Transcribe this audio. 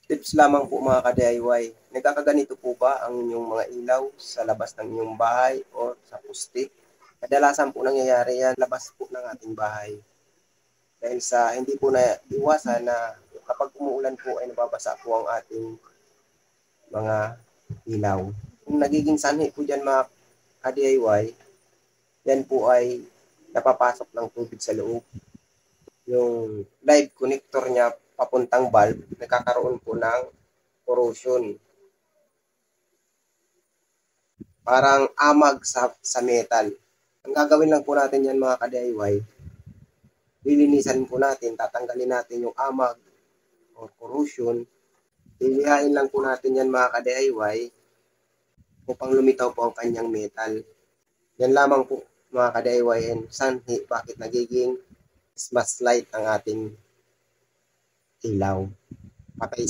Tips lamang po mga ka-DIY. Nagkakaganito po ba ang inyong mga ilaw sa labas ng inyong bahay o sa poste? Kadalasan po nangyayari yan labas po ng ating bahay. Dahil sa hindi po na iwasan na kapag umuulan po ay nababasa po ang ating mga ilaw. Kung nagiging sanhi po dyan mga ka-DIY, yan po ay napapasok ng tubig sa loob. Yung live connector niya papuntang bulb, nagkakaroon po ng corrosion. Parang amag sa metal. Ang gagawin lang po natin yan mga ka-DIY, lilinisan po natin, tatanggalin natin yung amag o corrosion. Lilihain lang po natin yan mga ka-DIY upang lumitaw po ang kanyang metal. Yan lamang po mga ka-DIY and sanhi bakit nagiging smudge light ang ating ilaw. Patay